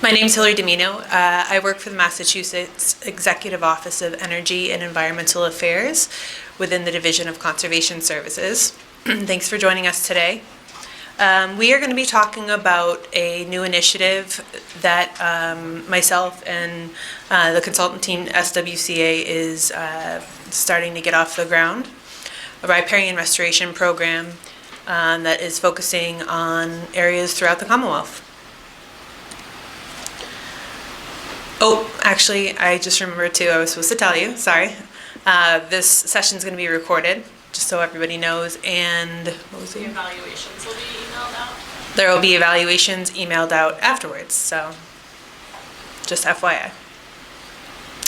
My name is Hilary Domino. I work for the Massachusetts Executive Office of Energy and Environmental Affairs within the Division of Conservation Services. Thanks for joining us today. We are going to be talking about a new initiative that myself and the consultant team SWCA is starting to get off the ground. A riparian restoration program that is focusing on areas throughout the Commonwealth. Oh, actually, I just remembered too, I was supposed to tell you, sorry. This session is going to be recorded, just so everybody knows, and what was the evaluations will be emailed out? There will be evaluations emailed out afterwards, so just FYI.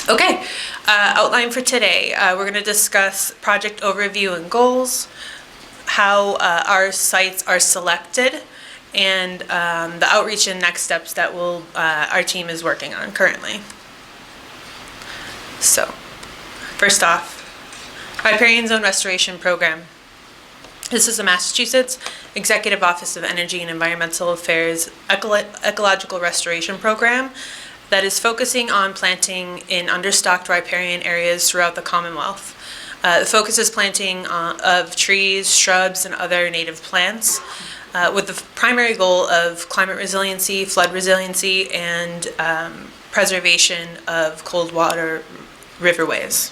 Okay, outline for today. We're going to discuss project overview and goals, how our sites are selected, and the outreach and next steps that our team is working on currently. So, first off, Riparian Zone Restoration Program. This is the Massachusetts Executive Office of Energy and Environmental Affairs ecological restoration program that is focusing on planting in understocked riparian areas throughout the Commonwealth. The focus is planting of trees, shrubs, and other native plants, with the primary goal of climate resiliency, flood resiliency, and preservation of cold water riverways.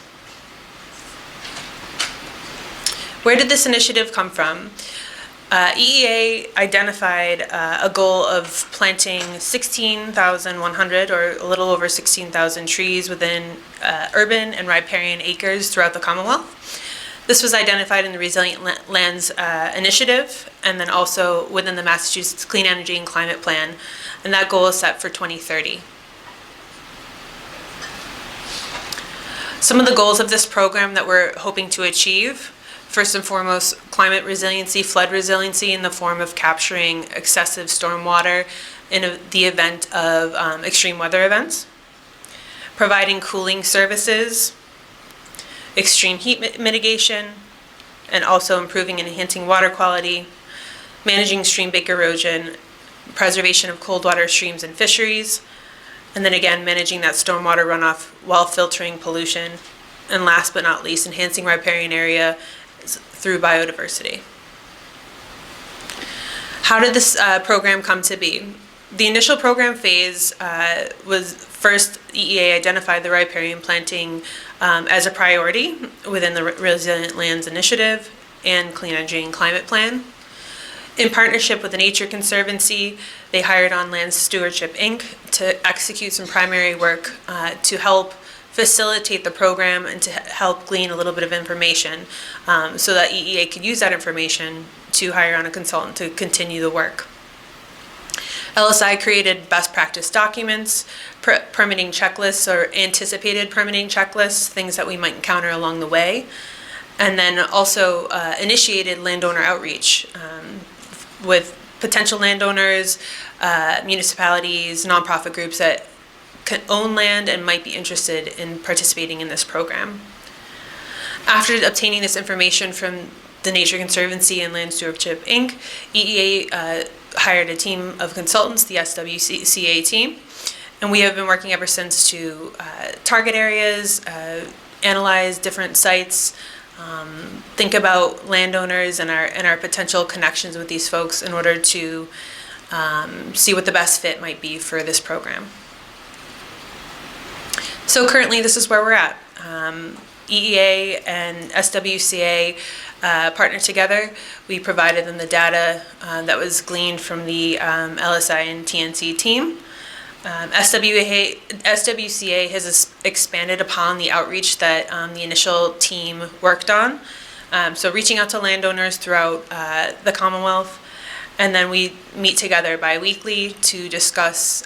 Where did this initiative come from? EEA identified a goal of planting 16,100 or a little over 16,000 trees within urban and riparian acres throughout the Commonwealth. This was identified in the Resilient Lands Initiative and then also within the Massachusetts Clean Energy and Climate Plan, and that goal is set for 2030. Some of the goals of this program that we're hoping to achieve: first and foremost, climate resiliency, flood resiliency in the form of capturing excessive stormwater in the event of extreme weather events, providing cooling services, extreme heat mitigation, and also improving and enhancing water quality, managing stream bank erosion, preservation of cold water streams and fisheries, and then again managing that stormwater runoff while filtering pollution, and last but not least, enhancing riparian area through biodiversity. How did this program come to be? The initial program phase was first EEA identified the riparian planting as a priority within the Resilient Lands Initiative and Clean Energy and Climate Plan. In partnership with the Nature Conservancy, they hired on Land Stewardship Inc. to execute some primary work to help facilitate the program and to help glean a little bit of information so that EEA could use that information to hire on a consultant to continue the work. LSI created best practice documents, permitting checklists or anticipated permitting checklists, things that we might encounter along the way, and then also initiated landowner outreach with potential landowners, municipalities, nonprofit groups that can own land and might be interested in participating in this program. After obtaining this information from the Nature Conservancy and Land Stewardship Inc., EEA hired a team of consultants, the SWCA team, and we have been working ever since to target areas, analyze different sites, think about landowners and our potential connections with these folks in order to see what the best fit might be for this program. So currently this is where we're at. EEA and SWCA partnered together. We provided them the data that was gleaned from the LSI and TNC team. SWCA has expanded upon the outreach that the initial team worked on. So reaching out to landowners throughout the Commonwealth, and then we meet together bi-weekly to discuss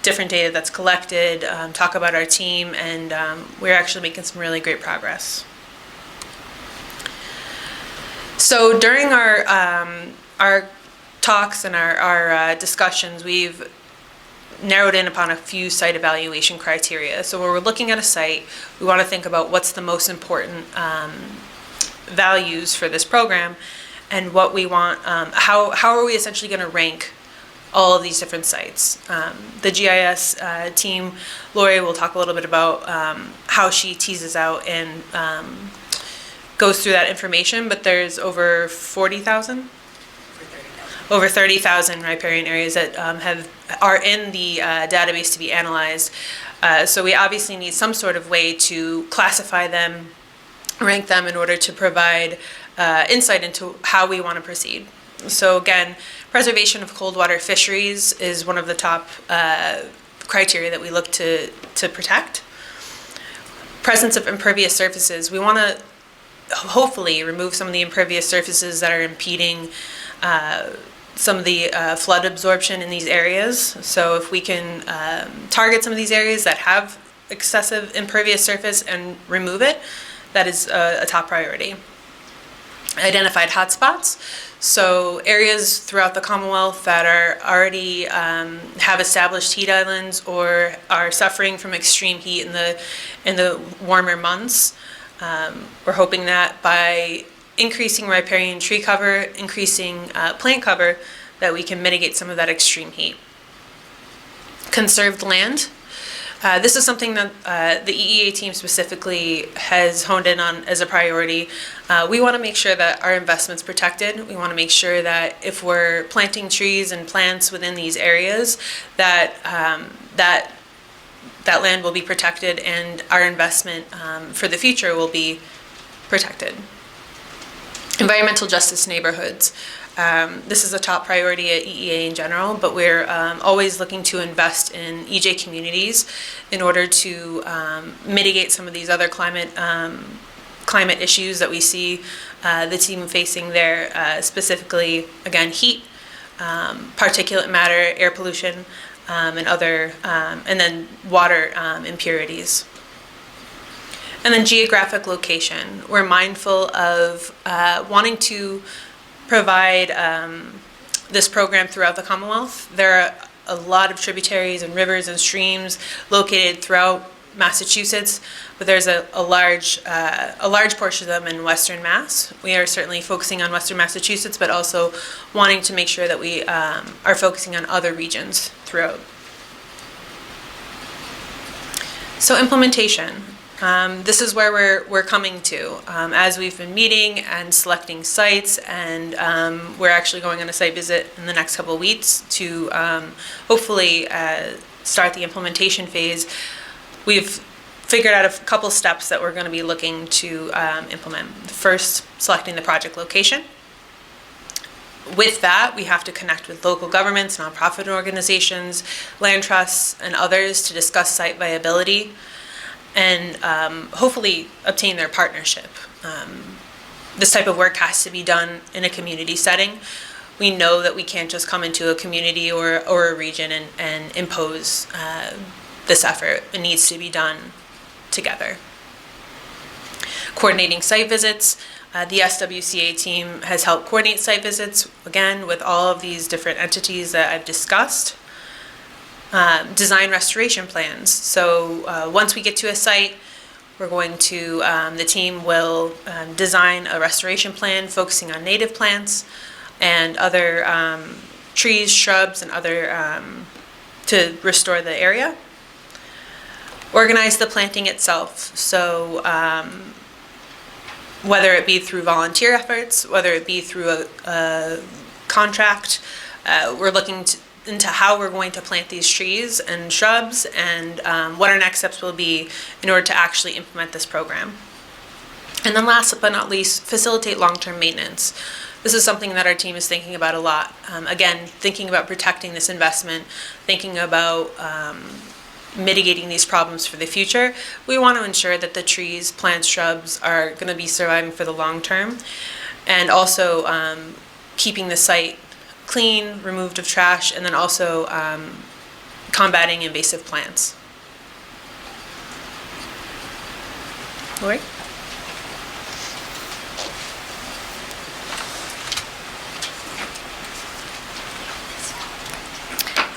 different data that's collected, talk about our team, and we're actually making some really great progress. So during our talks and our discussions, we've narrowed in upon a few site evaluation criteria. So when we're looking at a site, we want to think about what's the most important values for this program, and what we want, how are we essentially going to rank all of these different sites. The GIS team, Lori, will talk a little bit about how she teases out and goes through that information, but there's over 40,000? Over 30,000 riparian areas that are in the database to be analyzed. So we obviously need some sort of way to classify them, rank them in order to provide insight into how we want to proceed. So again, preservation of cold water fisheries is one of the top criteria that we look to protect. Presence of impervious surfaces. We want to hopefully remove some of the impervious surfaces that are impeding some of the flood absorption in these areas. So if we can target some of these areas that have excessive impervious surface and remove it, that is a top priority. Identified hotspots. So areas throughout the Commonwealth that are already have established heat islands or are suffering from extreme heat in the warmer months. We're hoping that by increasing riparian tree cover, increasing plant cover, that we can mitigate some of that extreme heat. Conserved land. This is something that the EEA team specifically has honed in on as a priority. We want to make sure that our investment's protected. We want to make sure that if we're planting trees and plants within these areas, that that land will be protected and our investment for the future will be protected. Environmental justice neighborhoods. This is a top priority at EEA in general, but we're always looking to invest in EJ communities in order to mitigate some of these other climate issues that we see the team facing there, specifically, again, heat, particulate matter, air pollution, and other, and then water impurities. And then geographic location. We're mindful of wanting to provide this program throughout the Commonwealth. There are a lot of tributaries and rivers and streams located throughout Massachusetts, but there's a large portion of them in Western Mass. We are certainly focusing on Western Massachusetts, but also wanting to make sure that we are focusing on other regions throughout. So implementation. This is where we're coming to as we've been meeting and selecting sites, and we're actually going on a site visit in the next couple of weeks to hopefully start the implementation phase. We've figured out a couple steps that we're going to be looking to implement. First, selecting the project location. With that, we have to connect with local governments, nonprofit organizations, land trusts, and others to discuss site viability and hopefully obtain their partnership. This type of work has to be done in a community setting. We know that we can't just come into a community or a region and impose this effort. It needs to be done together. Coordinating site visits. The SWCA team has helped coordinate site visits, again, with all of these different entities that I've discussed. Design restoration plans. So once we get to a site, we're going to, the team will design a restoration plan focusing on native plants and other trees, shrubs, and other to restore the area. Organize the planting itself. So whether it be through volunteer efforts, whether it be through a contract, we're looking into how we're going to plant these trees and shrubs and what our next steps will be in order to actually implement this program. And then last but not least, facilitate long-term maintenance. This is something that our team is thinking about a lot. Again, thinking about protecting this investment, thinking about mitigating these problems for the future. We want to ensure that the trees, plants, shrubs are going to be surviving for the long term, and also keeping the site clean, removed of trash, and then also combating invasive plants. Lori?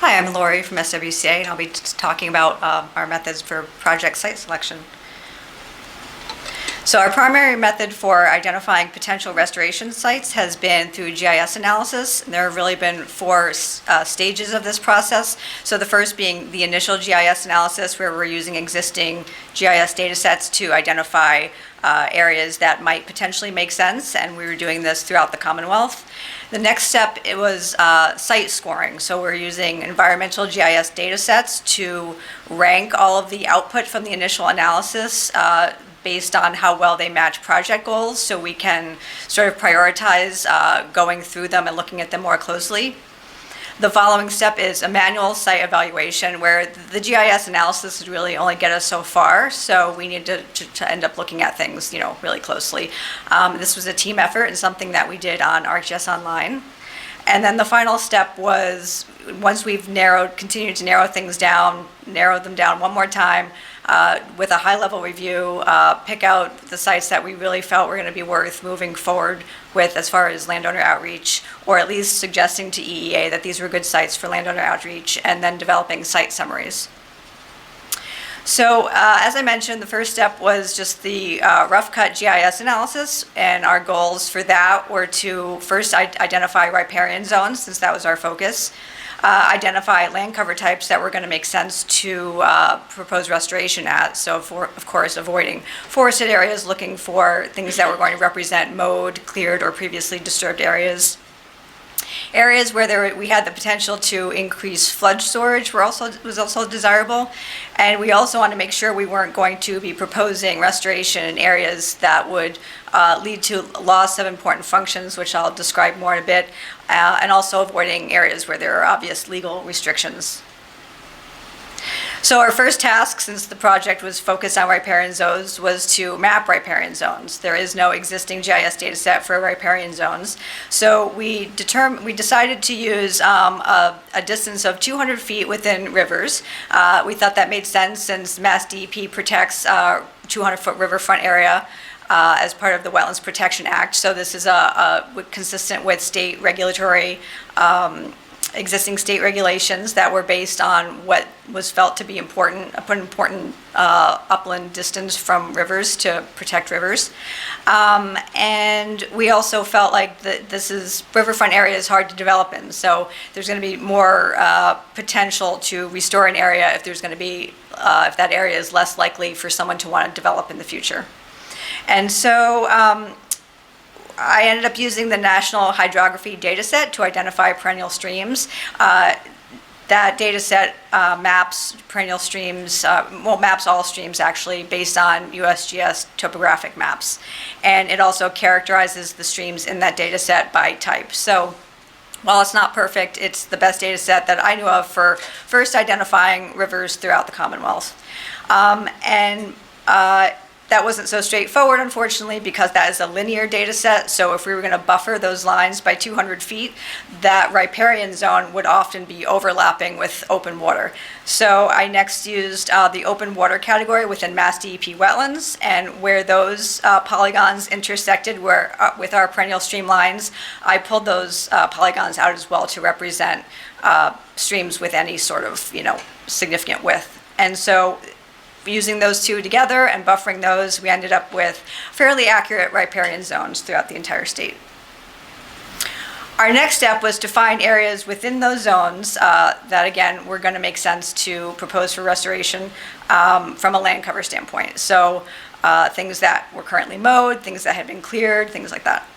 Hi, I'm Lori from SWCA, and I'll be talking about our methods for project site selection. So So our primary method for identifying potential restoration sites has been through GIS analysis. And there have really been four stages of this process. So the first being the initial GIS analysis, where we're using existing GIS data sets to identify areas that might potentially make sense, and we were doing this throughout the Commonwealth. The next step, it was site scoring. So we're using environmental GIS data sets to rank all of the output from the initial analysis based on how well they match project goals, so we can sort of prioritize going through them and looking at them more closely. The following step is a manual site evaluation, where the GIS analysis would really only get us so far, so we need to end up looking at things, really closely. This was a team effort and something that we did on ArcGIS Online. And then the final step was, once we've continued to narrow things down, narrow them down one more time, with a high-level review, pick out the sites that we really felt were going to be worth moving forward with as far as landowner outreach, or at least suggesting to EEA that these were good sites for landowner outreach, and then developing site summaries. So as I mentioned, the first step was just the rough cut GIS analysis, and our goals for that were to first identify riparian zones, since that was our focus. Identify land cover types that were going to make sense to propose restoration at. So, of course, avoiding forested areas, looking for things that were going to represent mowed, cleared, or previously disturbed areas. Areas where we had the potential to increase flood storage was also desirable. And we also wanted to make sure we weren't going to be proposing restoration in areas that would lead to loss of important functions, which I'll describe more in a bit, and also avoiding areas where there are obvious legal restrictions. So our first task, since the project was focused on riparian zones, was to map riparian zones. There is no existing GIS data set for riparian zones. So we decided to use a distance of 200 feet within rivers. We thought that made sense, since Mass DEP protects 200-foot riverfront area as part of the Wetlands Protection Act. So this is consistent with state regulatory existing state regulations that were based on what was felt to be important upland distance from rivers to protect rivers. And we also felt like this riverfront area is hard to develop in, so there's going to be more potential to restore an area if if that area is less likely for someone to want to develop in the future. And so I ended up using the National Hydrography Dataset to identify perennial streams. That dataset maps perennial streams, maps all streams actually, based on USGS topographic maps. And it also characterizes the streams in that dataset by type. So while it's not perfect, it's the best dataset that I knew of for first identifying rivers throughout the Commonwealth. That wasn't so straightforward, unfortunately, because that is a linear data set. So if we were going to buffer those lines by 200 feet, that riparian zone would often be overlapping with open water. So I next used the open water category within Mass DEP wetlands, and where those polygons intersected with our perennial stream lines, I pulled those polygons out as well to represent streams with any sort of significant width. And so using those two together and buffering those, we ended up with fairly accurate riparian zones throughout the entire state. Our next step was to find areas within those zones that, again, were going to make sense to propose for restoration from a land cover standpoint. So things that were currently mowed, things that had been cleared, things like that.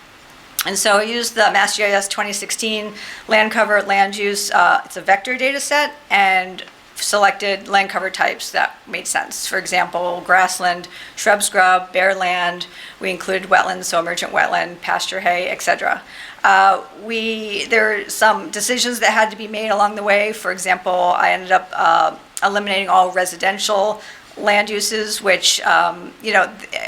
And so I used the MassGIS 2016 land cover land use. It's a vector data set, and selected land cover types that made sense. For example, grassland, shrub scrub, bare land. We included wetlands, so emergent wetland, pasture hay, etc. There are some decisions that had to be made along the way. For example, I ended up eliminating all residential land uses, which,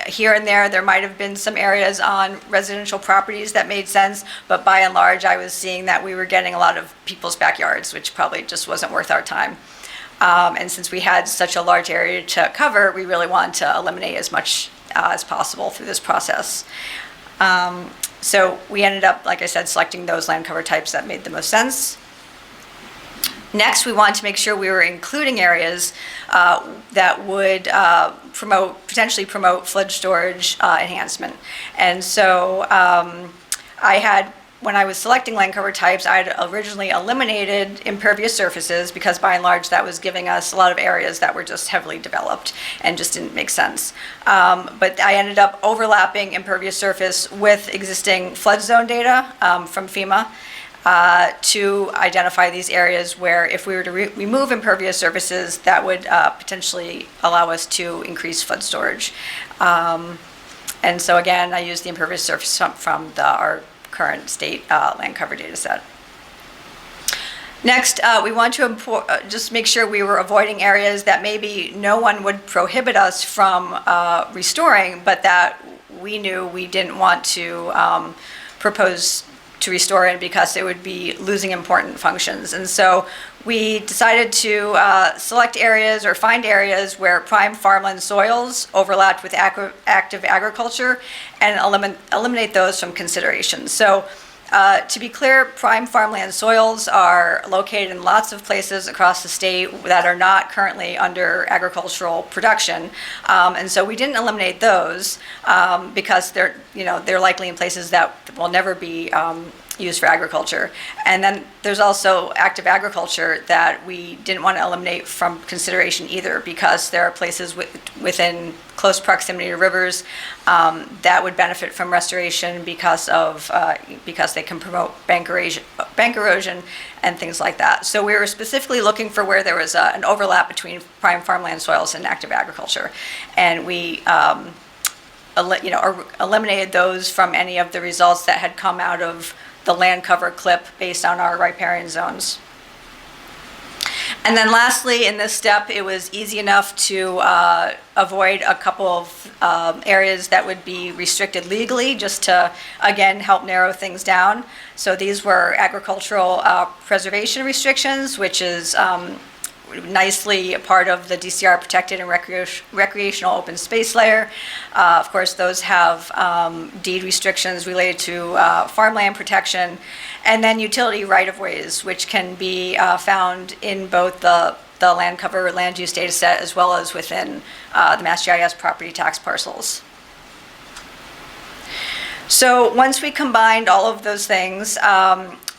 here and there might have been some areas on residential properties that made sense, but by and large, I was seeing that we were getting a lot of people's backyards, which probably just wasn't worth our time. And since we had such a large area to cover, we really wanted to eliminate as much as possible through this process. So we ended up, like I said, selecting those land cover types that made the most sense. Next, we wanted to make sure we were including areas that would potentially promote flood storage enhancement. And so when I was selecting land cover types, I had originally eliminated impervious surfaces because by and large that was giving us a lot of areas that were just heavily developed and just didn't make sense. But I ended up overlapping impervious surface with existing flood zone data from FEMA to identify these areas where if we were to remove impervious surfaces, that would potentially allow us to increase flood storage. And so again, I used the impervious surface from our current state land cover data set. Next, we want to just make sure we were avoiding areas that maybe no one would prohibit us from restoring, but that we knew we didn't want to propose to restore it because it would be losing important functions. And so we decided to select areas or find areas where prime farmland soils overlapped with active agriculture and eliminate those from consideration. So to be clear, prime farmland soils are located in lots of places across the state that are not currently under agricultural production. And so we didn't eliminate those because they're likely in places that will never be used for agriculture. And then there's also active agriculture that we didn't want to eliminate from consideration either because there are places within close proximity to rivers that would benefit from restoration because they can promote bank erosion and things like that. So we were specifically looking for where there was an overlap between prime farmland soils and active agriculture. And we eliminated those from any of the results that had come out of the land cover clip based on our riparian zones. And then lastly, in this step, it was easy enough to avoid a couple of areas that would be restricted legally, just to, again, help narrow things down. So these were agricultural preservation restrictions, which is nicely a part of the DCR protected and recreational open space layer. Of course, those have deed restrictions related to farmland protection, and then utility right-of-ways, which can be found in both the land cover land use data set as well as within the MassGIS property tax parcels. So once we combined all of those things,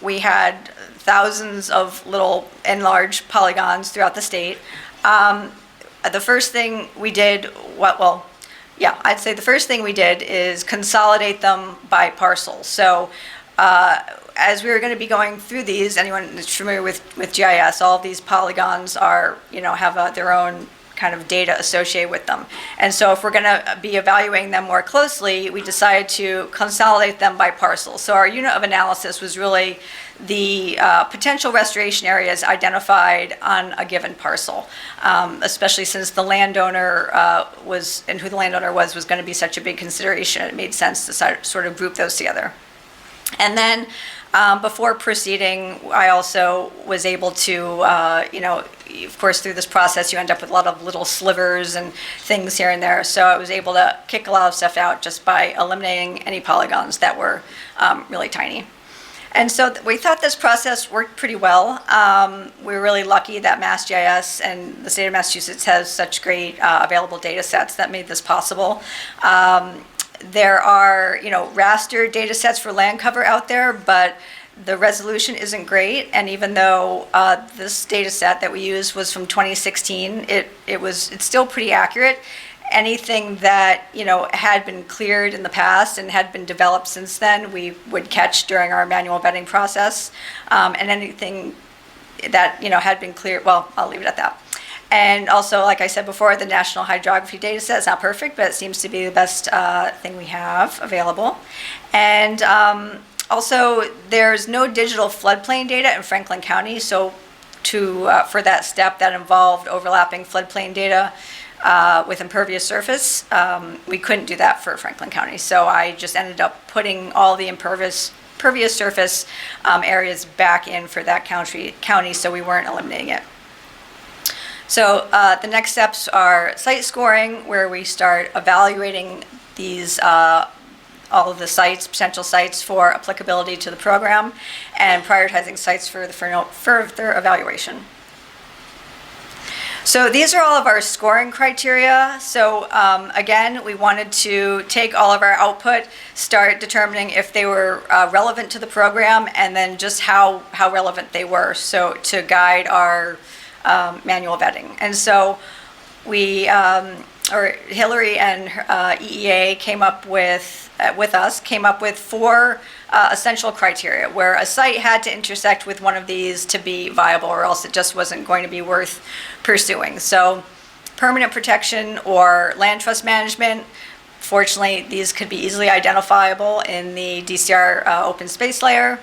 we had thousands of little and large polygons throughout the state. The first thing we did, I'd say the first thing we did is consolidate them by parcel. So as we were going to be going through these, anyone that's familiar with GIS, all of these polygons are, have their own kind of data associated with them. And so if we're going to be evaluating them more closely, we decided to consolidate them by parcel. So our unit of analysis was really the potential restoration areas identified on a given parcel, especially since the landowner was going to be such a big consideration. It made sense to sort of group those together. And then before proceeding, I also was able to, of course, through this process, you end up with a lot of little slivers and things here and there. So I was able to kick a lot of stuff out just by eliminating any polygons that were really tiny. And so we thought this process worked pretty well. We were really lucky that MassGIS and the state of Massachusetts has such great available data sets that made this possible. There are, raster data sets for land cover out there, but the resolution isn't great. And even though this data set that we used was from 2016, it's still pretty accurate. Anything that, had been cleared in the past and had been developed since then, we would catch during our manual vetting process. And anything that, had been cleared, well, I'll leave it at that. And also, like I said before, the National Hydrography data set is not perfect, but it seems to be the best thing we have available. And also, there's no digital floodplain data in Franklin County. So for that step that involved overlapping floodplain data with impervious surface, we couldn't do that for Franklin County. So I just ended up putting all the impervious surface areas back in for that county, so we weren't eliminating it. So the next steps are site scoring, where we start evaluating these all of the sites, potential sites for applicability to the program, and prioritizing sites for the further evaluation. So these are all of our scoring criteria. So again, we wanted to take all of our output, start determining if they were relevant to the program, and then just how relevant they were, so to guide our manual vetting. And so we, or Hilary and EEA came up with four essential criteria where a site had to intersect with one of these to be viable, or else it just wasn't going to be worth pursuing. So permanent protection or land trust management. Fortunately, these could be easily identifiable in the DCR open space layer.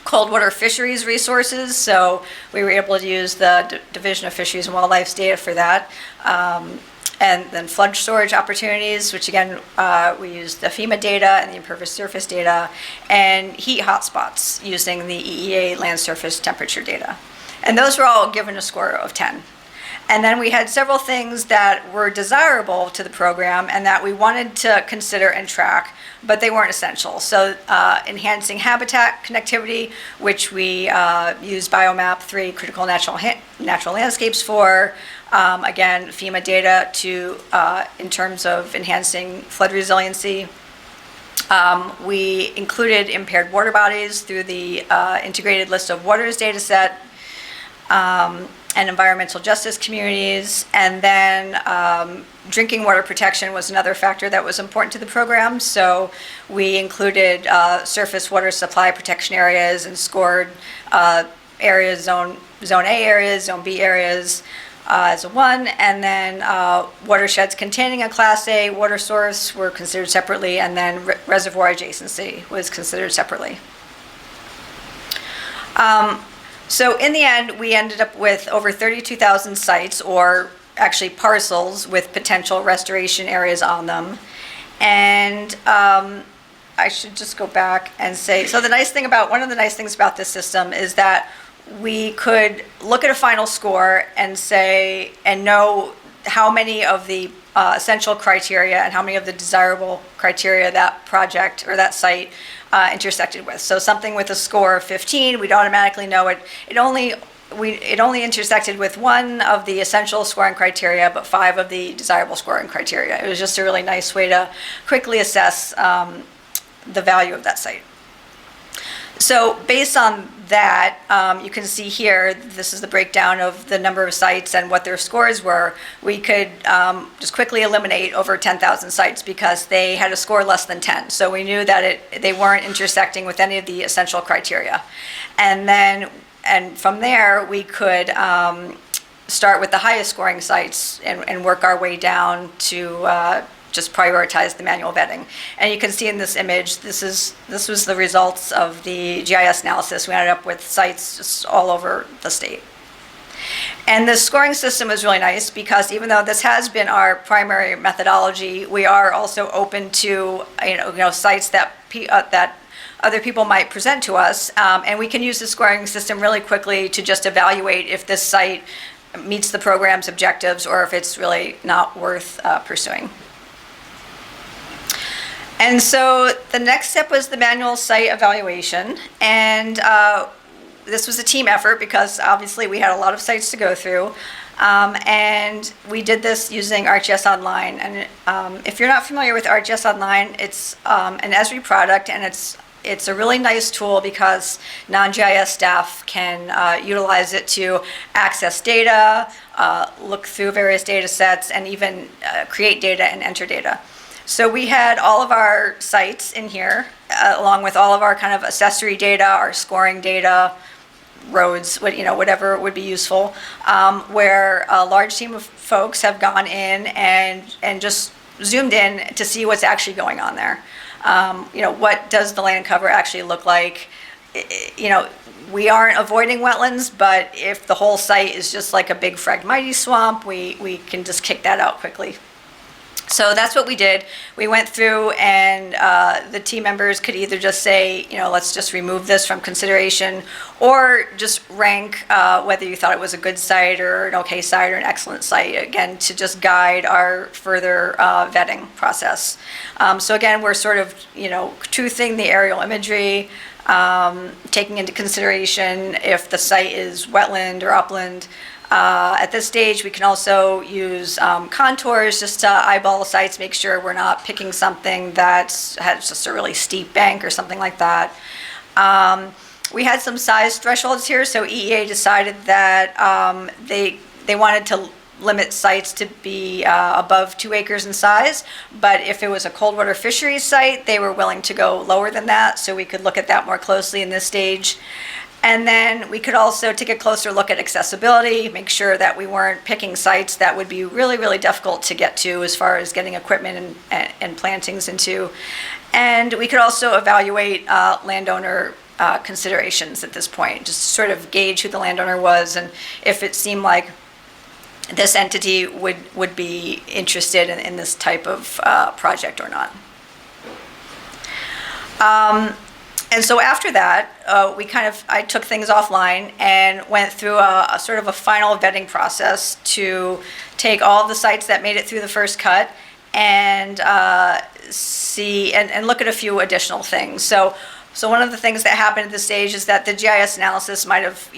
Cold water fisheries resources, so we were able to use the Division of Fisheries and Wildlife's data for that. And then flood storage opportunities, which again, we used the FEMA data and the impervious surface data, and heat hotspots using the EEA land surface temperature data. And those were all given a score of 10. And then we had several things that were desirable to the program and that we wanted to consider and track, but they weren't essential. So enhancing habitat connectivity, which we use Biomap 3 critical natural landscapes for. Again, FEMA data to in terms of enhancing flood resiliency. We included impaired water bodies through the integrated list of waters data set. And environmental justice communities, and then drinking water protection was another factor that was important to the program. So we included surface water supply protection areas and scored areas, zone A areas, zone B areas as a 1, and then watersheds containing a Class A water source were considered separately, and then reservoir adjacency was considered separately. So in the end, we ended up with over 32,000 sites, or actually parcels with potential restoration areas on them. And I should just go back and say, so one of the nice things about this system is that we could look at a final score and say, and know how many of the essential criteria and how many of the desirable criteria that project or that site intersected with. So something with a score of 15, we'd automatically know it only intersected with one of the essential scoring criteria, but 5 of the desirable scoring criteria. It was just a really nice way to quickly assess the value of that site. So based on that, you can see here, this is the breakdown of the number of sites and what their scores were. We could just quickly eliminate over 10,000 sites because they had a score less than 10. So we knew that they weren't intersecting with any of the essential criteria. And from there, we could start with the highest scoring sites and work our way down to just prioritize the manual vetting. And you can see in this image, this was the results of the GIS analysis. We ended up with sites just all over the state. And the scoring system is really nice because even though this has been our primary methodology, we are also open to sites that other people might present to us, and we can use the scoring system really quickly to just evaluate if this site meets the program's objectives or if it's really not worth pursuing. And so the next step was the manual site evaluation, and this was a team effort because obviously we had a lot of sites to go through, and we did this using ArcGIS Online. And if you're not familiar with ArcGIS Online, it's an Esri product, and it's a really nice tool because non-GIS staff can utilize it to access data, look through various data sets, and even create data and enter data. So we had all of our sites in here, along with all of our kind of accessory data, our scoring data, roads, whatever would be useful, where a large team of folks have gone in and just zoomed in to see what's actually going on there. What does the land cover actually look like? We aren't avoiding wetlands, but if the whole site is just like a big Phragmites swamp, we can just kick that out quickly. So that's what we did. We went through and the team members could either just say, let's just remove this from consideration, or just rank whether you thought it was a good site or an okay site or an excellent site, again, to just guide our further vetting process. So again, we're sort of, truthing the aerial imagery, taking into consideration if the site is wetland or upland. At this stage, we can also use contours just to eyeball sites, make sure we're not picking something that has just a really steep bank or something like that. We had some size thresholds here, so EEA decided that they wanted to limit sites to be above 2 acres in size, but if it was a cold water fisheries site, they were willing to go lower than that, so we could look at that more closely in this stage. And then we could also take a closer look at accessibility, make sure that we weren't picking sites that would be really, really difficult to get to as far as getting equipment and plantings into. And we could also evaluate landowner considerations at this point, just sort of gauge who the landowner was and if it seemed like this entity would be interested in this type of project or not. And so after that, I took things offline and went through a sort of a final vetting process to take all of the sites that made it through the first cut and see and look at a few additional things. So one of the things that happened at this stage is that the GIS analysis might have,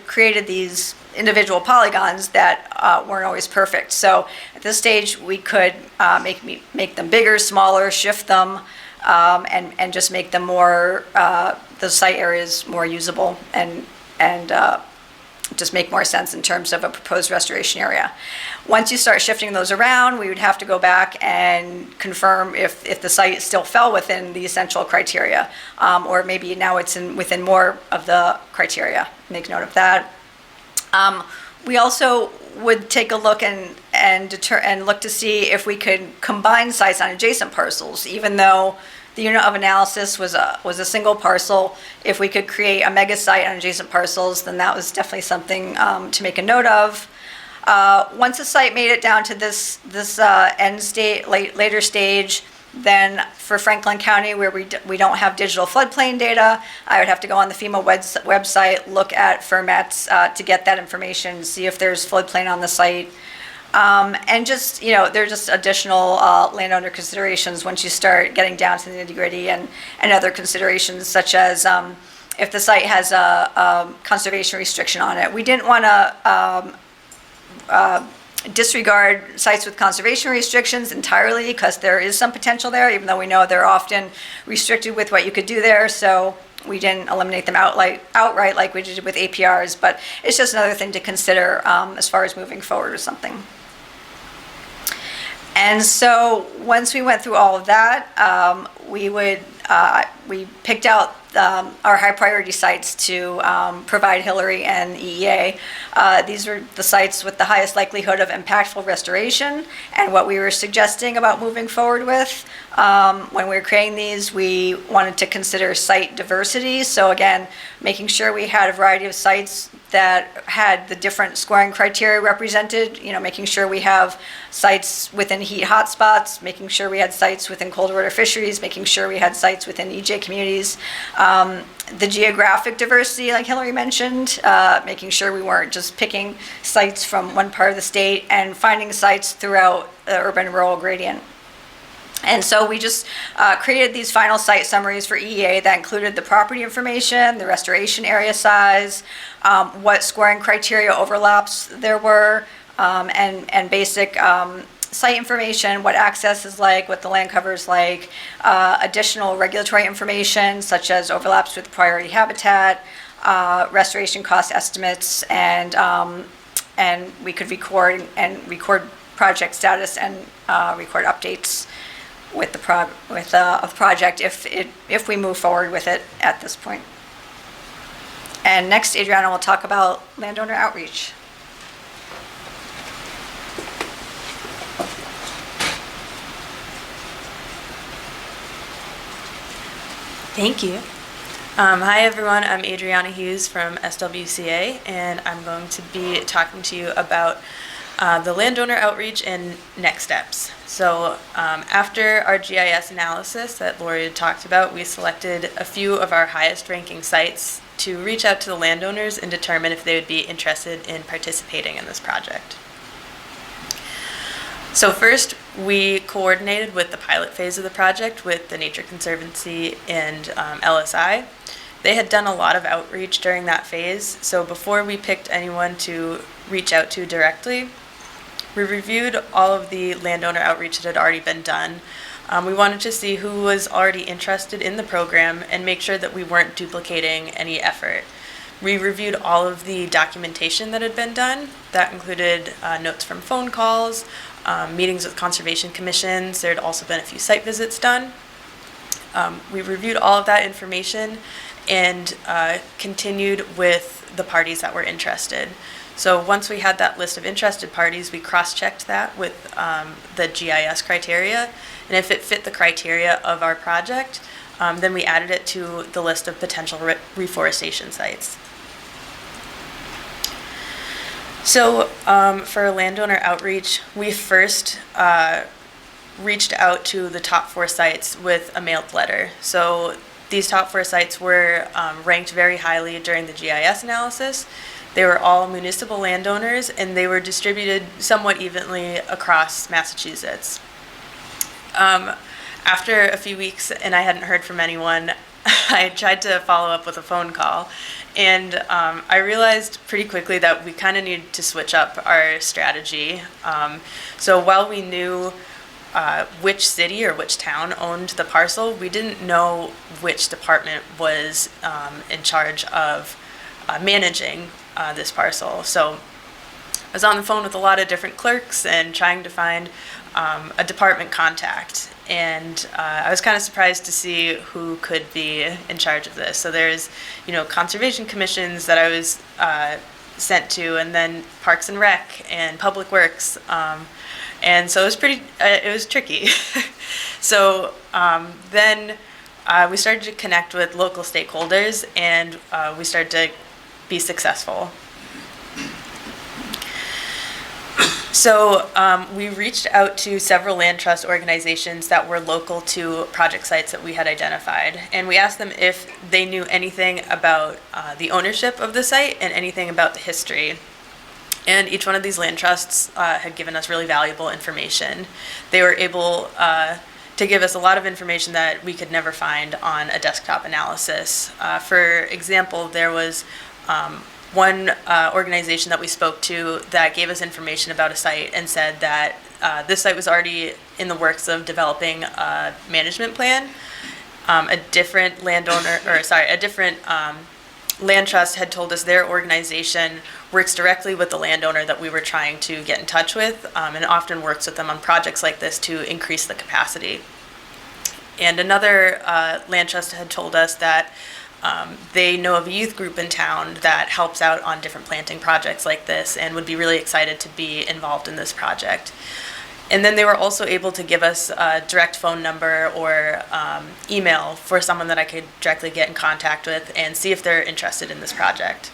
created these individual polygons that weren't always perfect. So at this stage, we could make them bigger, smaller, shift them, and just make them more, the site areas more usable and just make more sense in terms of a proposed restoration area. Once you start shifting those around, we would have to go back and confirm if the site still fell within the essential criteria, or maybe now it's within more of the criteria. Make note of that. We also would take a look and look to see if we could combine sites on adjacent parcels, even though the unit of analysis was a single parcel. If we could create a mega site on adjacent parcels, then that was definitely something to make a note of. Once a site made it down to this end state, later stage, then for Franklin County, where we don't have digital floodplain data, I would have to go on the FEMA website, look at fermets to get that information, see if there's floodplain on the site. And just, there's just additional landowner considerations once you start getting down to the nitty-gritty and other considerations, such as if the site has a conservation restriction on it. We didn't want to disregard sites with conservation restrictions entirely, because there is some potential there, even though we know they're often restricted with what you could do there. So we didn't eliminate them outright like we did with APRs, but it's just another thing to consider as far as moving forward with something. And so once we went through all of that, we picked out our high priority sites to provide Hilary and EEA. These were the sites with the highest likelihood of impactful restoration, and what we were suggesting about moving forward with. When we were creating these, we wanted to consider site diversity. So again, making sure we had a variety of sites that had the different scoring criteria represented, making sure we have sites within heat hotspots, making sure we had sites within cold water fisheries, making sure we had sites within EJ communities. The geographic diversity, like Hilary mentioned, making sure we weren't just picking sites from one part of the state and finding sites throughout the urban-rural gradient. And so we just created these final site summaries for EEA that included the property information, the restoration area size, what scoring criteria overlaps there were, and basic site information, what access is like, what the land cover is like, additional regulatory information such as overlaps with priority habitat, restoration cost estimates, and we could record project status and record updates with the project if we move forward with it at this point. And next, Adriana will talk about landowner outreach. Thank you. Hi everyone, I'm Adriana Hughes from SWCA, and I'm going to be talking to you about The landowner outreach and next steps. So after our GIS analysis that Lori had talked about, we selected a few of our highest ranking sites to reach out to the landowners and determine if they would be interested in participating in this project. So first, we coordinated with the pilot phase of the project with the Nature Conservancy and LSI. They had done a lot of outreach during that phase, so before we picked anyone to reach out to directly, we reviewed all of the landowner outreach that had already been done. We wanted to see who was already interested in the program and make sure that we weren't duplicating any effort. We reviewed all of the documentation that had been done. That included notes from phone calls, meetings with conservation commissions. There had also been a few site visits done. We reviewed all of that information and continued with the parties that were interested. So once we had that list of interested parties, we cross-checked that with the GIS criteria, and if it fit the criteria of our project, then we added it to the list of potential reforestation sites. So for landowner outreach, we first reached out to the top 4 sites with a mailed letter. So these top 4 sites were ranked very highly during the GIS analysis. They were all municipal landowners, and they were distributed somewhat evenly across Massachusetts. After a few weeks and I hadn't heard from anyone, I tried to follow up with a phone call, and I realized pretty quickly that we kind of needed to switch up our strategy. So while we knew which city or which town owned the parcel, we didn't know which department was in charge of managing this parcel. So I was on the phone with a lot of different clerks and trying to find a department contact. And I was kind of surprised to see who could be in charge of this. So there's, conservation commissions that I was sent to, and then Parks and Rec and Public Works. And so it was tricky. So then we started to connect with local stakeholders, and we started to be successful. So we reached out to several land trust organizations that were local to project sites that we had identified, and we asked them if they knew anything about the ownership of the site and anything about the history. And each one of these land trusts had given us really valuable information. They were able to give us a lot of information that we could never find on a desktop analysis. For example, there was one organization that we spoke to that gave us information about a site and said that this site was already in the works of developing a management plan. A different land trust had told us their organization works directly with the landowner that we were trying to get in touch with, and often works with them on projects like this to increase the capacity. And another land trust had told us that they know of a youth group in town that helps out on different planting projects like this and would be really excited to be involved in this project. And then they were also able to give us a direct phone number or email for someone that I could directly get in contact with and see if they're interested in this project.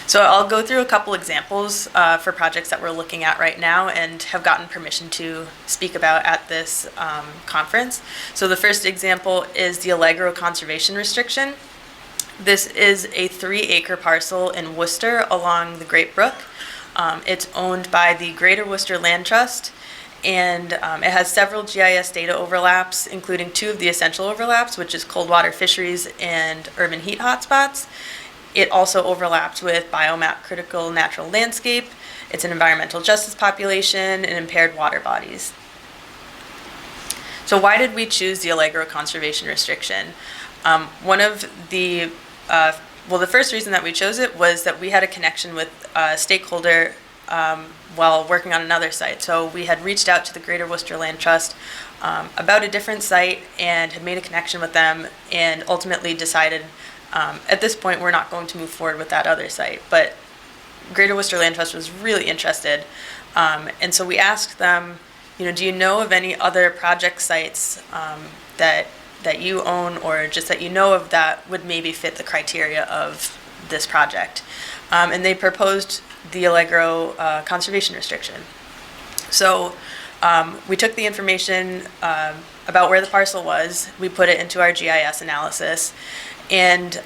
So I'll go through a couple examples for projects that we're looking at right now and have gotten permission to speak about at this conference. So the first example is the Allegro Conservation Restriction. This is a 3-acre parcel in Worcester along the Great Brook. It's owned by the Greater Worcester Land Trust, and it has several GIS data overlaps, including 2 of the essential overlaps, which is cold water fisheries and urban heat hotspots. It also overlapped with biomap critical natural landscape. It's an environmental justice population and impaired water bodies. So why did we choose the Allegro Conservation Restriction? The first reason that we chose it was that we had a connection with a stakeholder while working on another site. So we had reached out to the Greater Worcester Land Trust about a different site and had made a connection with them and ultimately decided at this point we're not going to move forward with that other site. But Greater Worcester Land Trust was really interested. And so we asked them, do you know of any other project sites that you own or just that you know of that would maybe fit the criteria of this project. And they proposed the Allegro conservation restriction. So we took the information about where the parcel was, we put it into our GIS analysis, and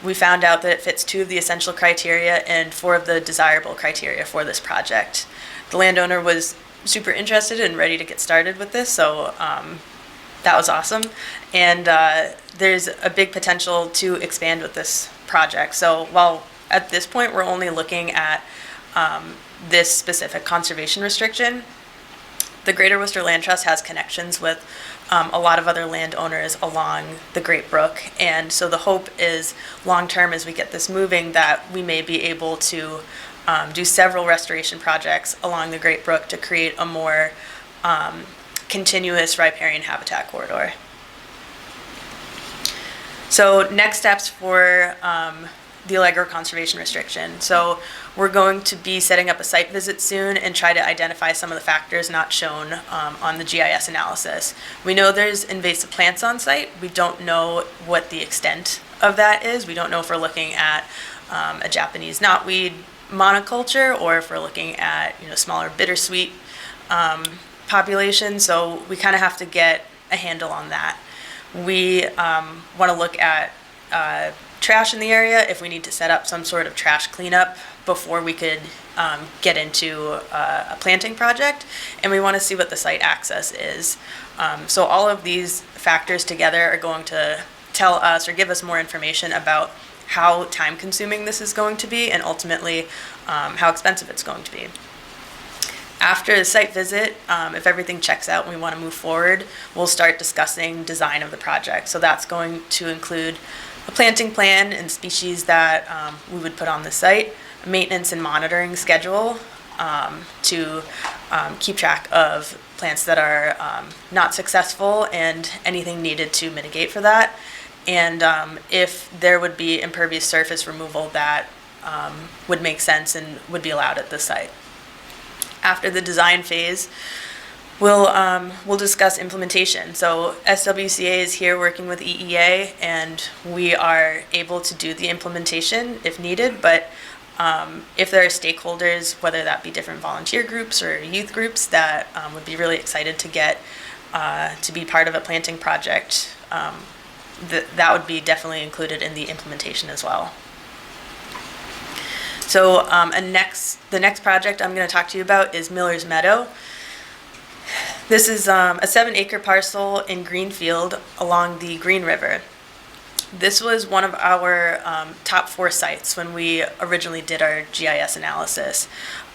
we found out that it fits 2 of the essential criteria and 4 of the desirable criteria for this project. The landowner was super interested and ready to get started with this, so that was awesome. And there's a big potential to expand with this project. So while at this point we're only looking at this specific conservation restriction, the Greater Worcester Land Trust has connections with a lot of other landowners along the Great Brook, and so the hope is long-term as we get this moving that we may be able to do several restoration projects along the Great Brook to create a more continuous riparian habitat corridor. So next steps for the Allegro conservation restriction. So we're going to be setting up a site visit soon and try to identify some of the factors not shown on the GIS analysis. We know there's invasive plants on site. We don't know what the extent of that is. We don't know if we're looking at a Japanese knotweed monoculture or if we're looking at smaller bittersweet population. So we kind of have to get a handle on that. We want to look at trash in the area, if we need to set up some sort of trash cleanup before we could get into a planting project, and we want to see what the site access is. So all of these factors together are going to tell us or give us more information about how time consuming this is going to be and ultimately how expensive it's going to be. After the site visit, if everything checks out and we want to move forward, we'll start discussing design of the project. So that's going to include a planting plan and species that we would put on the site, a maintenance and monitoring schedule to keep track of plants that are not successful and anything needed to mitigate for that. And if there would be impervious surface removal that would make sense and would be allowed at the site. After the design phase, we'll discuss implementation. So SWCA is here working with EEA, and we are able to do the implementation if needed. But if there are stakeholders, whether that be different volunteer groups or youth groups that would be really excited to get to be part of a planting project, that would be definitely included in the implementation as well. So the next project I'm going to talk to you about is Miller's Meadow. This is a 7-acre parcel in Greenfield along the Green River. This was one of our top 4 sites when we originally did our GIS analysis.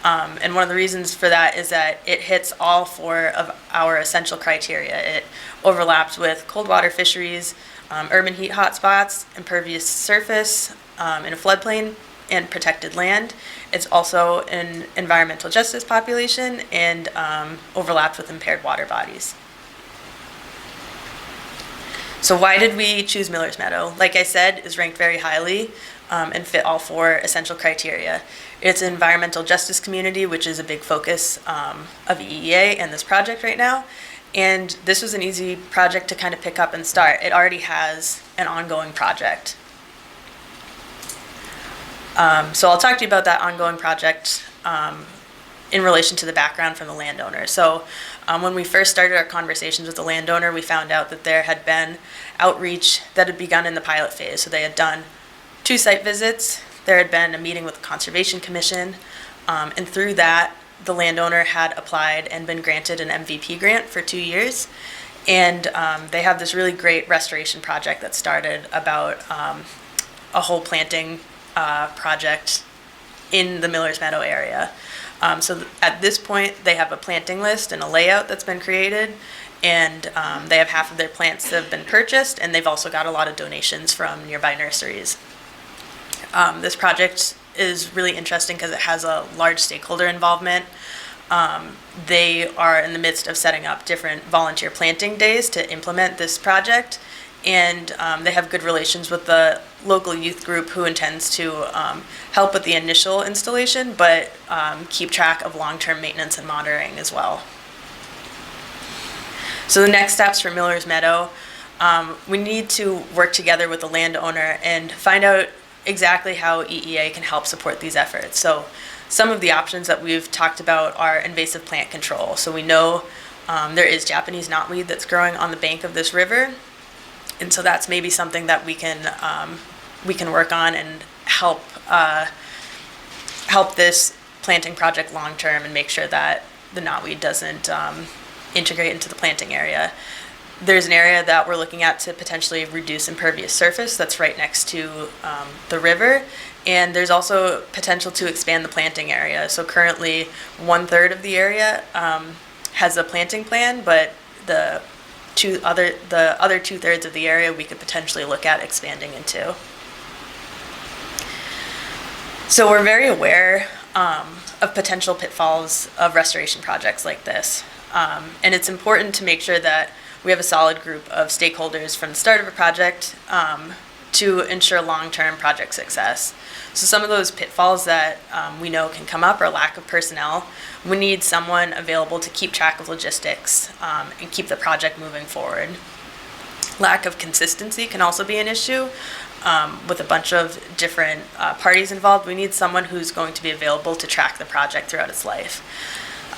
And one of the reasons for that is that it hits all 4 of our essential criteria. It overlaps with cold water fisheries, urban heat hotspots, impervious surface in a floodplain, and protected land. It's also an environmental justice population and overlapped with impaired water bodies. So why did we choose Miller's Meadow? Like I said, is ranked very highly and fit all 4 essential criteria. It's an environmental justice community, which is a big focus of EEA and this project right now. And this was an easy project to kind of pick up and start. It already has an ongoing project. So I'll talk to you about that ongoing project in relation to the background from the landowner. So when we first started our conversations with the landowner, we found out that there had been outreach that had begun in the pilot phase. So they had done 2 site visits, there had been a meeting with the Conservation Commission, and through that, the landowner had applied and been granted an MVP grant for 2 years. And they have this really great restoration project that started about a whole planting project in the Miller's Meadow area. So at this point, they have a planting list and a layout that's been created, and they have half of their plants that have been purchased, and they've also got a lot of donations from nearby nurseries. This project is really interesting because it has a large stakeholder involvement. They are in the midst of setting up different volunteer planting days to implement this project, and they have good relations with the local youth group who intends to help with the initial installation, but keep track of long-term maintenance and monitoring as well. So the next steps for Miller's Meadow, we need to work together with the landowner and find out exactly how EEA can help support these efforts. So some of the options that we've talked about are invasive plant control. So we know there is Japanese knotweed that's growing on the bank of this river, and so that's maybe something that we can work on and help this planting project long term and make sure that the knotweed doesn't integrate into the planting area. There's an area that we're looking at to potentially reduce impervious surface that's right next to the river. And there's also potential to expand the planting area. So currently 1/3 of the area has a planting plan, but the other 2/3 of the area we could potentially look at expanding into. So we're very aware of potential pitfalls of restoration projects like this. And it's important to make sure that we have a solid group of stakeholders from the start of a project to ensure long-term project success. So some of those pitfalls that we know can come up are lack of personnel. We need someone available to keep track of logistics and keep the project moving forward. Lack of consistency can also be an issue. With a bunch of different parties involved, we need someone who's going to be available to track the project throughout its life.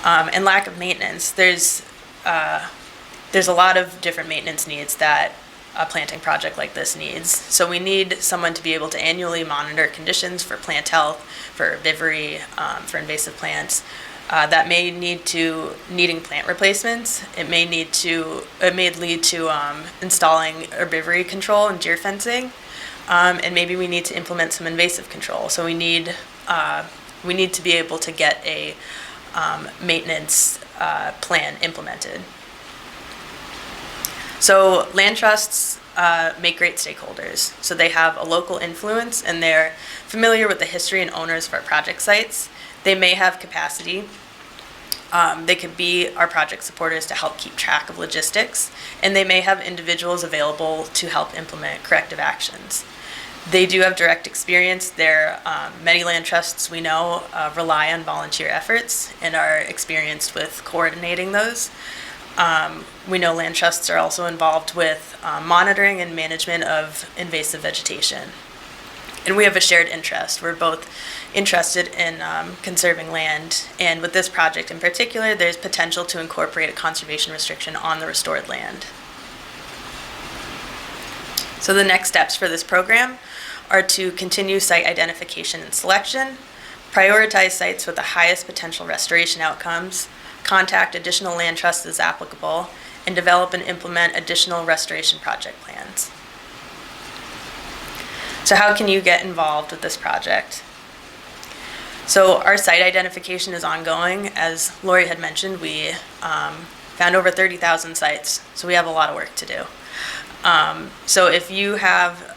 And lack of maintenance. There's a lot of different maintenance needs that a planting project like this needs. So we need someone to be able to annually monitor conditions for plant health, for herbivory, for invasive plants. That may lead to needing plant replacements. It may lead to installing herbivory control and deer fencing. And maybe we need to implement some invasive control. So we need to be able to get a maintenance plan implemented. So land trusts make great stakeholders. So they have a local influence and they're familiar with the history and owners of our project sites. They may have capacity. They could be our project supporters to help keep track of logistics, and they may have individuals available to help implement corrective actions. They do have direct experience. Many land trusts we know rely on volunteer efforts and are experienced with coordinating those. We know land trusts are also involved with monitoring and management of invasive vegetation. And we have a shared interest. We're both interested in conserving land, and with this project in particular, there's potential to incorporate a conservation restriction on the restored land. So the next steps for this program are to continue site identification and selection, prioritize sites with the highest potential restoration outcomes, contact additional land trusts as applicable, and develop and implement additional restoration project plans. So how can you get involved with this project? So our site identification is ongoing. As Lori had mentioned, we found over 30,000 sites, so we have a lot of work to do. So if you have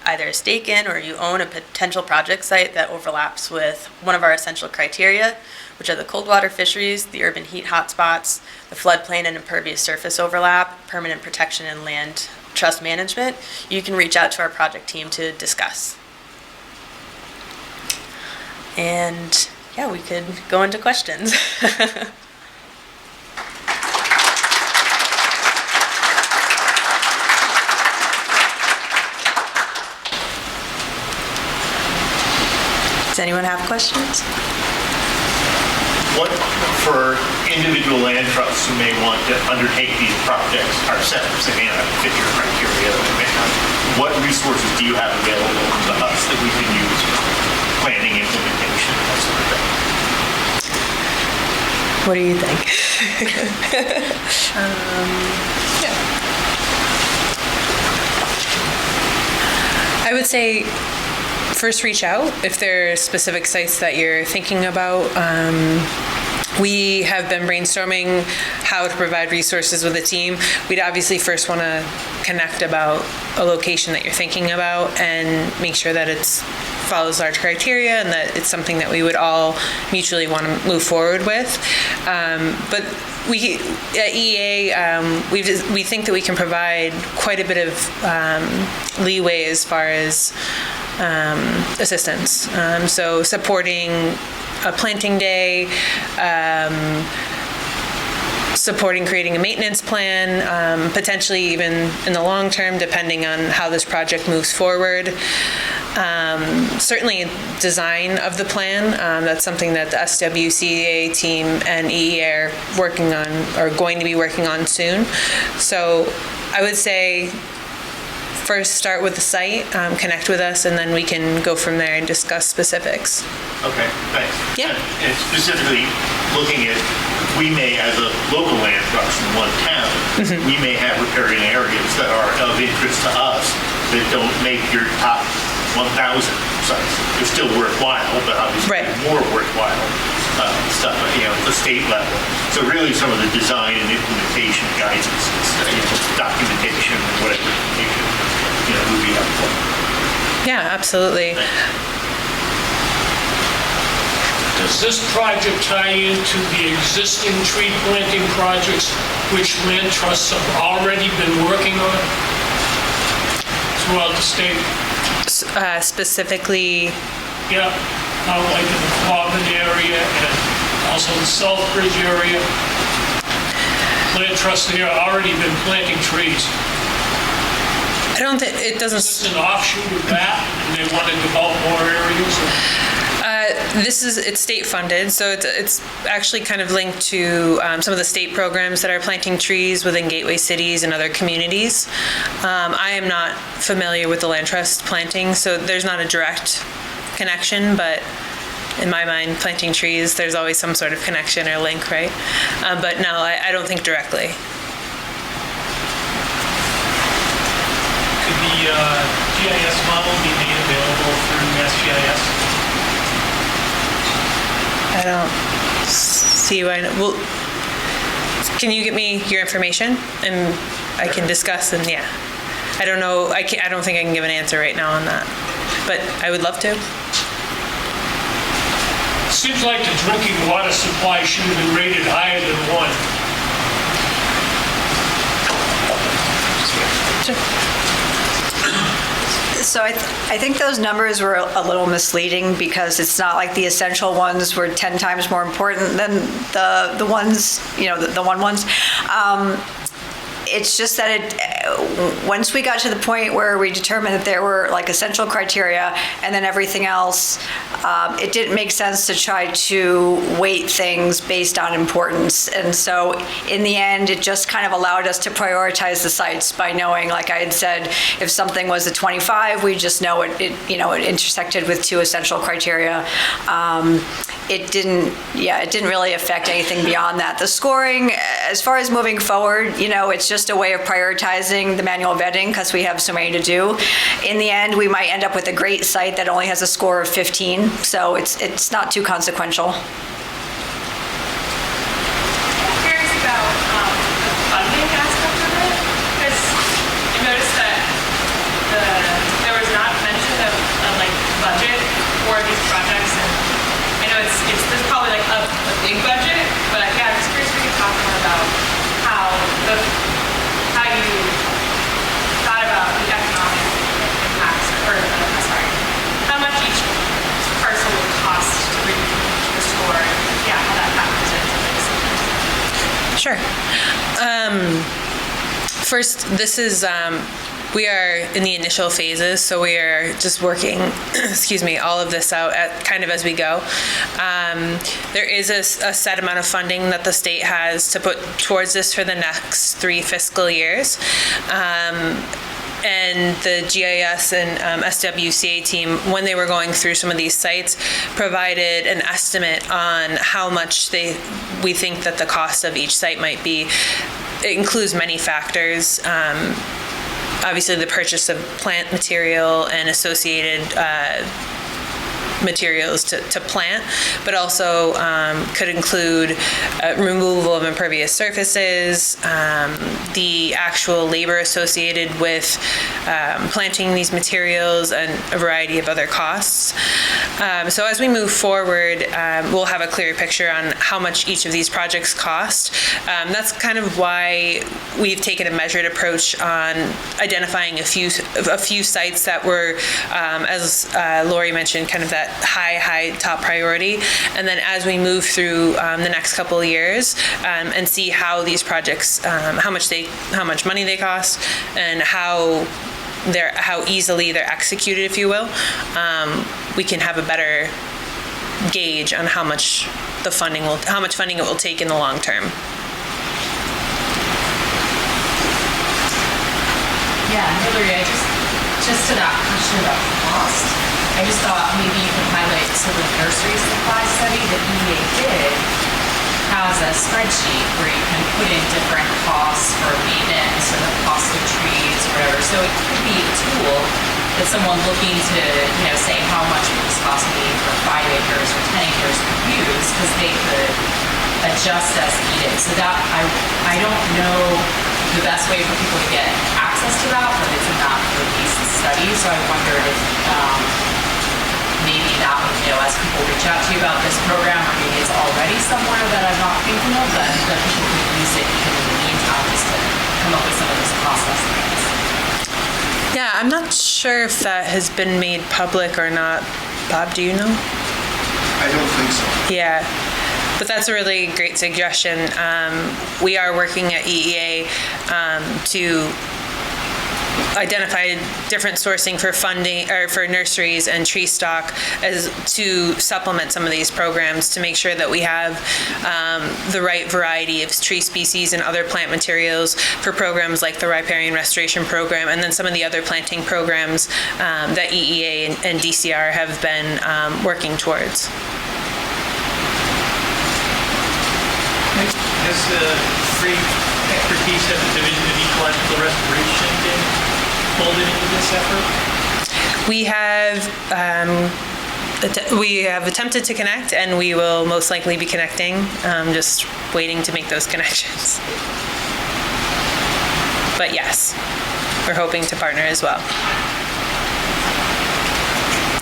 either a stake in or you own a potential project site that overlaps with one of our essential criteria, which are the cold water fisheries, the urban heat hotspots, the floodplain and impervious surface overlap, permanent protection and land trust management, you can reach out to our project team to discuss. And yeah, we could go into questions. Does anyone have questions? What, for individual land trusts who may want to undertake these projects ourselves, they may not fit your criteria, what resources do you have available to us that we can use for planning, implementation, that sort of thing? What do you think? I would say first reach out if there are specific sites that you're thinking about. We have been brainstorming how to provide resources with the team. We'd obviously first want to connect about a location that you're thinking about and make sure that it follows our criteria and that it's something that we would all mutually want to move forward with. But we at EEA, we think that we can provide quite a bit of leeway as far as assistance. So supporting a planting day, supporting creating a maintenance plan, potentially even in the long term, depending on how this project moves forward. Certainly design of the plan, that's something that the SWCA team and EEA are working on, or going to be working on soon. So I would say first start with the site, connect with us, and then we can go from there and discuss specifics. Okay, thanks. Yeah. And specifically, looking at, we may, as a local land trust in one town, we may have riparian areas that are of interest to us that don't make your top 1,000 sites. They're still worthwhile, but obviously Right. more worthwhile stuff, at the state level. So really some of the design and implementation guidance, documentation, and whatever information, would be helpful. Yeah, absolutely. Does this project tie into the existing tree planting projects which land trusts have already been working on throughout the state? Specifically, Yeah, like in the Quabbin area and also the Southbridge area. Land trusts there already been planting trees. I don't think, it doesn't. Is this an offshoot of that and they want to develop more areas? It's state funded, so it's actually kind of linked to some of the state programs that are planting trees within gateway cities and other communities. I am not familiar with the land trust planting, so there's not a direct connection, but in my mind, planting trees, there's always some sort of connection or link, right? But no, I don't think directly. Could the GIS model be made available through SGIS? I don't see why. Well, can you get me your information and I can discuss? And yeah, I don't know. I don't think I can give an answer right now on that, but I would love to. Seems like the drinking water supply should have been rated higher than 1. So I think those numbers were a little misleading because it's not like the essential ones were 10 times more important than the ones, the one ones. It's just that once we got to the point where we determined that there were like essential criteria and then everything else, it didn't make sense to try to weight things based on importance. And so in the end, it just kind of allowed us to prioritize the sites by knowing, like I had said, if something was a 25, we just know it intersected with 2 essential criteria. It didn't really affect anything beyond that. The scoring, as far as moving forward, it's just a way of prioritizing the manual vetting because we have so many to do. In the end, we might end up with a great site that only has a score of 15, so it's not too consequential. I'm curious about the funding aspect of it, because I noticed that there was not mention of like budget for these projects, and I know there's probably like a big budget, but yeah, I'm just curious if we could talk more about how you thought about the economic impacts, or how much each parcel would cost to reach the score, and yeah, how that factors into this. Sure. First, this is, we are in the initial phases, so we are just working, all of this out kind of as we go. There is a set amount of funding that the state has to put towards this for the next 3 fiscal years. And the GIS and SWCA team, when they were going through some of these sites, provided an estimate on how much we think that the cost of each site might be. It includes many factors. Obviously, the purchase of plant material and associated materials to plant, but also could include removal of impervious surfaces, the actual labor associated with planting these materials, and a variety of other costs. So as we move forward, we'll have a clearer picture on how much each of these projects cost. That's kind of why we've taken a measured approach on identifying a few sites that were, as Lori mentioned, kind of that high top priority, and then as we move through the next couple of years and see how these projects, how much money they cost, and how how easily they're executed, if you will, we can have a better gauge on how much funding it will take in the long term. Yeah, Hilary, just to that question about cost, I just thought maybe you could highlight, so the nursery supply study that EA did has a spreadsheet where you can put in different costs for maintenance or the cost of trees or whatever. So it could be a tool that someone looking to, say how much would this cost me for 5 acres or 10 acres could use, because they could adjust as needed. So that, I don't know the best way for people to get access to that, but it's not released study. So I wondered if maybe that would, as people reach out to you about this program, or maybe it's already somewhere that I'm not thinking of, that people could use it even in the meantime just to come up with some of those cost estimates. Yeah, I'm not sure if that has been made public or not. Bob, do you know? I don't think so. Yeah, but that's a really great suggestion. We are working at EEA to identify different sourcing for funding or for nurseries and tree stock as to supplement some of these programs to make sure that we have the right variety of tree species and other plant materials for programs like the Riparian Restoration Program, and then some of the other planting programs that EEA and DCR have been working towards. Has the free expertise at the Division of Ecological Restoration been folded into this effort? We have attempted to connect, and we will most likely be connecting, just waiting to make those connections. But yes, we're hoping to partner as well.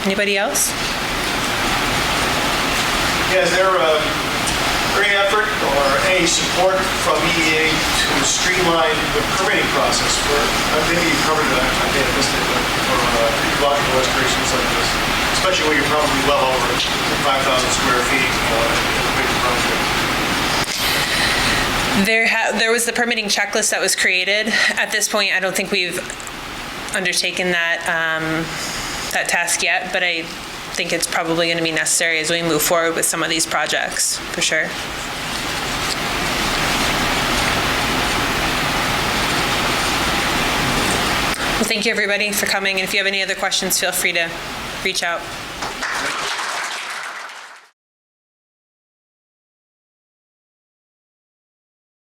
Anybody else? Yeah, is there any effort or any support from EEA to streamline the permitting process for, maybe you covered that, I may have missed it, but for ecological restorations like this, especially when you're probably well over 5,000 square feet in a big project? There was the permitting checklist that was created. At this point, I don't think we've undertaken that task yet, but I think it's probably going to be necessary as we move forward with some of these projects, for sure. Well, thank you everybody for coming, and if you have any other questions, feel free to reach out.